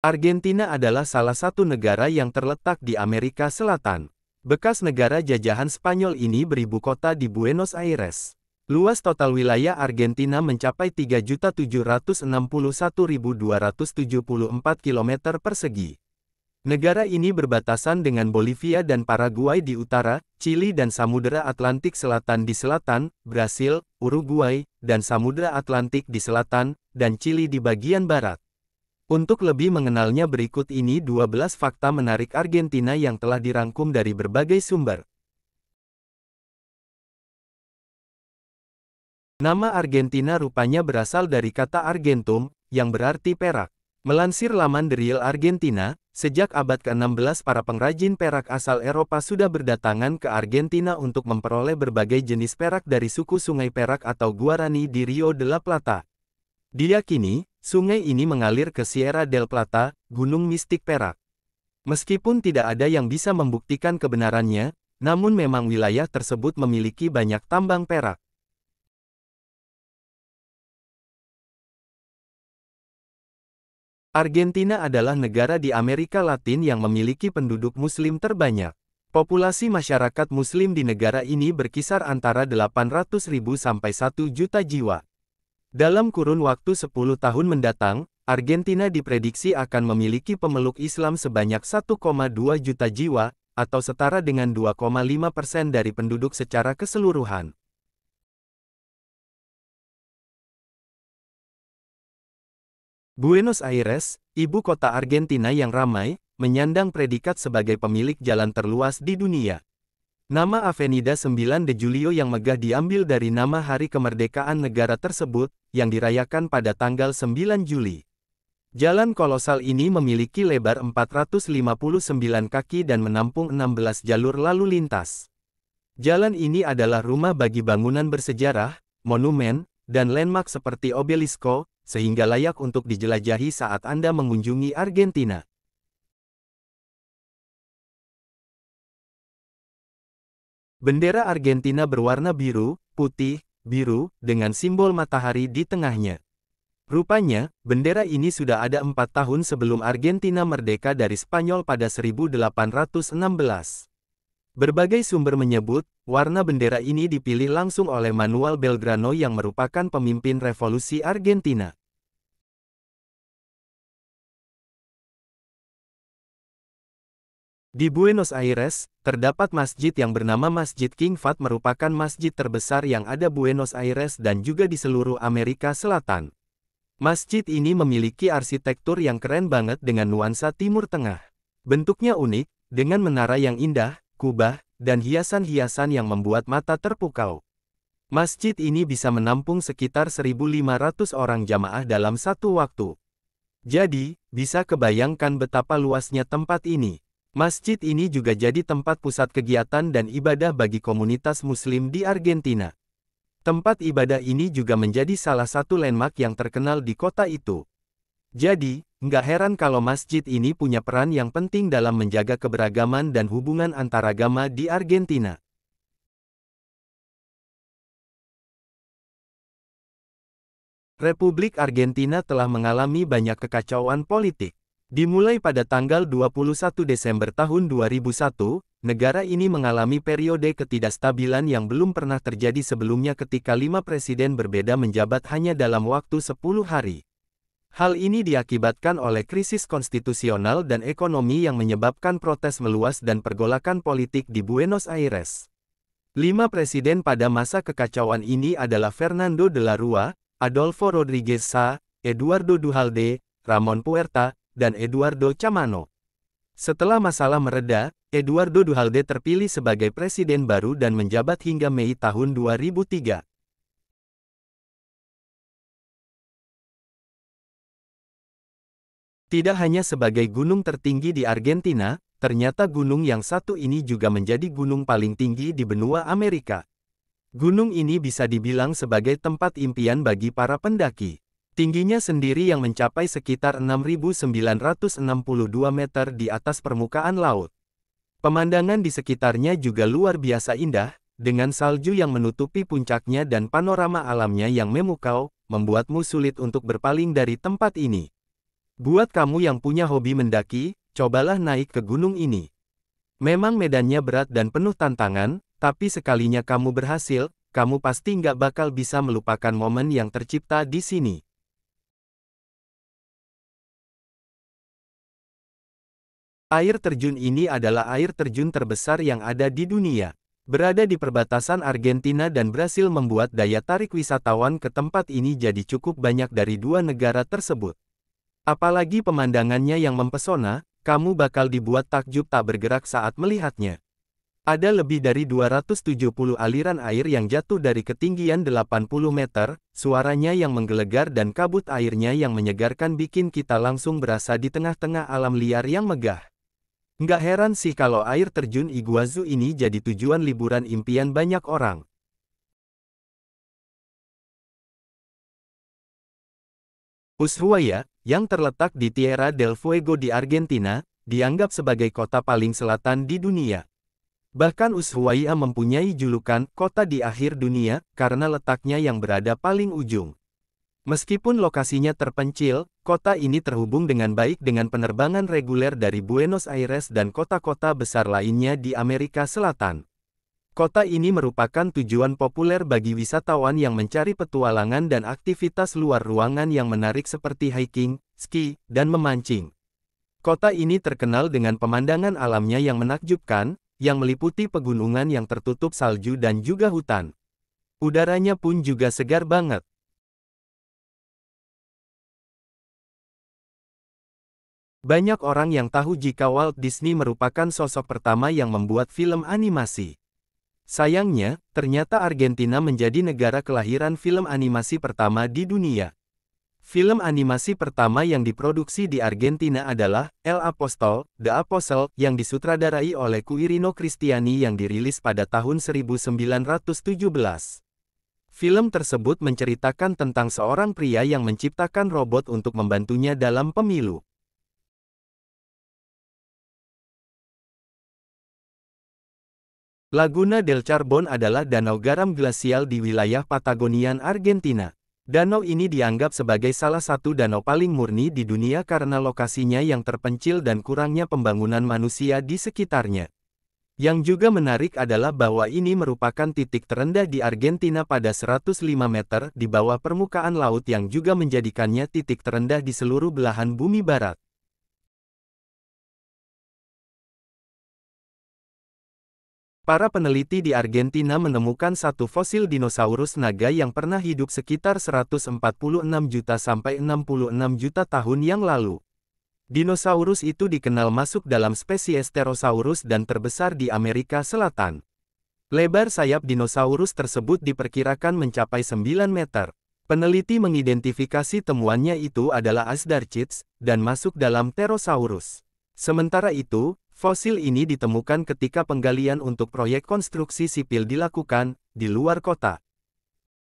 Argentina adalah salah satu negara yang terletak di Amerika Selatan. Bekas negara jajahan Spanyol ini beribu kota di Buenos Aires. Luas total wilayah Argentina mencapai 3.761.274 km persegi. Negara ini berbatasan dengan Bolivia dan Paraguay di utara, Chili dan Samudera Atlantik Selatan di selatan, Brasil, Uruguay, dan Samudera Atlantik di selatan, dan Chili di bagian barat. Untuk lebih mengenalnya berikut ini 12 fakta menarik Argentina yang telah dirangkum dari berbagai sumber. Nama Argentina rupanya berasal dari kata Argentum, yang berarti perak. Melansir laman The Real Argentina, sejak abad ke-16 para pengrajin perak asal Eropa sudah berdatangan ke Argentina untuk memperoleh berbagai jenis perak dari suku Sungai Perak atau Guarani di Rio de la Plata. Diyakini, sungai ini mengalir ke Sierra del Plata, gunung mistik perak. Meskipun tidak ada yang bisa membuktikan kebenarannya, namun memang wilayah tersebut memiliki banyak tambang perak. Argentina adalah negara di Amerika Latin yang memiliki penduduk Muslim terbanyak. Populasi masyarakat Muslim di negara ini berkisar antara 800.000 sampai 1 juta jiwa. Dalam kurun waktu 10 tahun mendatang, Argentina diprediksi akan memiliki pemeluk Islam sebanyak 1,2 juta jiwa, atau setara dengan 2,5% dari penduduk secara keseluruhan. Buenos Aires, ibu kota Argentina yang ramai, menyandang predikat sebagai pemilik jalan terluas di dunia. Nama Avenida 9 de Julio yang megah diambil dari nama hari kemerdekaan negara tersebut, yang dirayakan pada tanggal 9 Juli. Jalan kolosal ini memiliki lebar 459 kaki dan menampung 16 jalur lalu lintas. Jalan ini adalah rumah bagi bangunan bersejarah, monumen, dan landmark seperti Obelisco, sehingga layak untuk dijelajahi saat Anda mengunjungi Argentina. Bendera Argentina berwarna biru, putih, biru, dengan simbol matahari di tengahnya. Rupanya, bendera ini sudah ada 4 tahun sebelum Argentina merdeka dari Spanyol pada 1816. Berbagai sumber menyebut, warna bendera ini dipilih langsung oleh Manuel Belgrano yang merupakan pemimpin revolusi Argentina. Di Buenos Aires, terdapat masjid yang bernama Masjid King Fahd merupakan masjid terbesar yang ada Buenos Aires dan juga di seluruh Amerika Selatan. Masjid ini memiliki arsitektur yang keren banget dengan nuansa Timur Tengah. Bentuknya unik, dengan menara yang indah, kubah, dan hiasan-hiasan yang membuat mata terpukau. Masjid ini bisa menampung sekitar 1.500 orang jamaah dalam satu waktu. Jadi, bisa kebayangkan betapa luasnya tempat ini. Masjid ini juga jadi tempat pusat kegiatan dan ibadah bagi komunitas Muslim di Argentina. Tempat ibadah ini juga menjadi salah satu landmark yang terkenal di kota itu. Jadi, nggak heran kalau masjid ini punya peran yang penting dalam menjaga keberagaman dan hubungan antaragama di Argentina. Republik Argentina telah mengalami banyak kekacauan politik. Dimulai pada tanggal 21 Desember tahun 2001, negara ini mengalami periode ketidakstabilan yang belum pernah terjadi sebelumnya ketika 5 presiden berbeda menjabat hanya dalam waktu 10 hari. Hal ini diakibatkan oleh krisis konstitusional dan ekonomi yang menyebabkan protes meluas dan pergolakan politik di Buenos Aires. 5 presiden pada masa kekacauan ini adalah Fernando de la Rúa, Adolfo Rodríguez Sá, Eduardo Duhalde, Ramón Puerta, dan Eduardo Chamano. Setelah masalah mereda, Eduardo Duhalde terpilih sebagai presiden baru dan menjabat hingga Mei tahun 2003. Tidak hanya sebagai gunung tertinggi di Argentina, ternyata gunung yang satu ini juga menjadi gunung paling tinggi di benua Amerika. Gunung ini bisa dibilang sebagai tempat impian bagi para pendaki. Tingginya sendiri yang mencapai sekitar 6.962 meter di atas permukaan laut. Pemandangan di sekitarnya juga luar biasa indah, dengan salju yang menutupi puncaknya dan panorama alamnya yang memukau, membuatmu sulit untuk berpaling dari tempat ini. Buat kamu yang punya hobi mendaki, cobalah naik ke gunung ini. Memang medannya berat dan penuh tantangan, tapi sekalinya kamu berhasil, kamu pasti nggak bakal bisa melupakan momen yang tercipta di sini. Air terjun ini adalah air terjun terbesar yang ada di dunia. Berada di perbatasan Argentina dan Brasil membuat daya tarik wisatawan ke tempat ini jadi cukup banyak dari dua negara tersebut. Apalagi pemandangannya yang mempesona, kamu bakal dibuat takjub tak bergerak saat melihatnya. Ada lebih dari 270 aliran air yang jatuh dari ketinggian 80 meter, suaranya yang menggelegar dan kabut airnya yang menyegarkan bikin kita langsung berasa di tengah-tengah alam liar yang megah. Nggak heran sih kalau air terjun Iguazu ini jadi tujuan liburan impian banyak orang. Ushuaia, yang terletak di Tierra del Fuego di Argentina, dianggap sebagai kota paling selatan di dunia. Bahkan Ushuaia mempunyai julukan "kota di akhir dunia" karena letaknya yang berada paling ujung. Meskipun lokasinya terpencil, kota ini terhubung dengan baik dengan penerbangan reguler dari Buenos Aires dan kota-kota besar lainnya di Amerika Selatan. Kota ini merupakan tujuan populer bagi wisatawan yang mencari petualangan dan aktivitas luar ruangan yang menarik seperti hiking, ski, dan memancing. Kota ini terkenal dengan pemandangan alamnya yang menakjubkan, yang meliputi pegunungan yang tertutup salju dan juga hutan. Udaranya pun juga segar banget. Banyak orang yang tahu jika Walt Disney merupakan sosok pertama yang membuat film animasi. Sayangnya, ternyata Argentina menjadi negara kelahiran film animasi pertama di dunia. Film animasi pertama yang diproduksi di Argentina adalah El Apostol, The Apostle, yang disutradarai oleh Quirino Cristiani yang dirilis pada tahun 1917. Film tersebut menceritakan tentang seorang pria yang menciptakan robot untuk membantunya dalam pemilu. Laguna del Charbon adalah danau garam glasial di wilayah Patagonian Argentina. Danau ini dianggap sebagai salah satu danau paling murni di dunia karena lokasinya yang terpencil dan kurangnya pembangunan manusia di sekitarnya. Yang juga menarik adalah bahwa ini merupakan titik terendah di Argentina pada 105 meter di bawah permukaan laut yang juga menjadikannya titik terendah di seluruh belahan bumi barat. Para peneliti di Argentina menemukan satu fosil dinosaurus naga yang pernah hidup sekitar 146 juta sampai 66 juta tahun yang lalu. Dinosaurus itu dikenal masuk dalam spesies Therosaurus dan terbesar di Amerika Selatan. Lebar sayap dinosaurus tersebut diperkirakan mencapai 9 meter. Peneliti mengidentifikasi temuannya itu adalah Asdarchiths, dan masuk dalam Therosaurus. Sementara itu, fosil ini ditemukan ketika penggalian untuk proyek konstruksi sipil dilakukan di luar kota.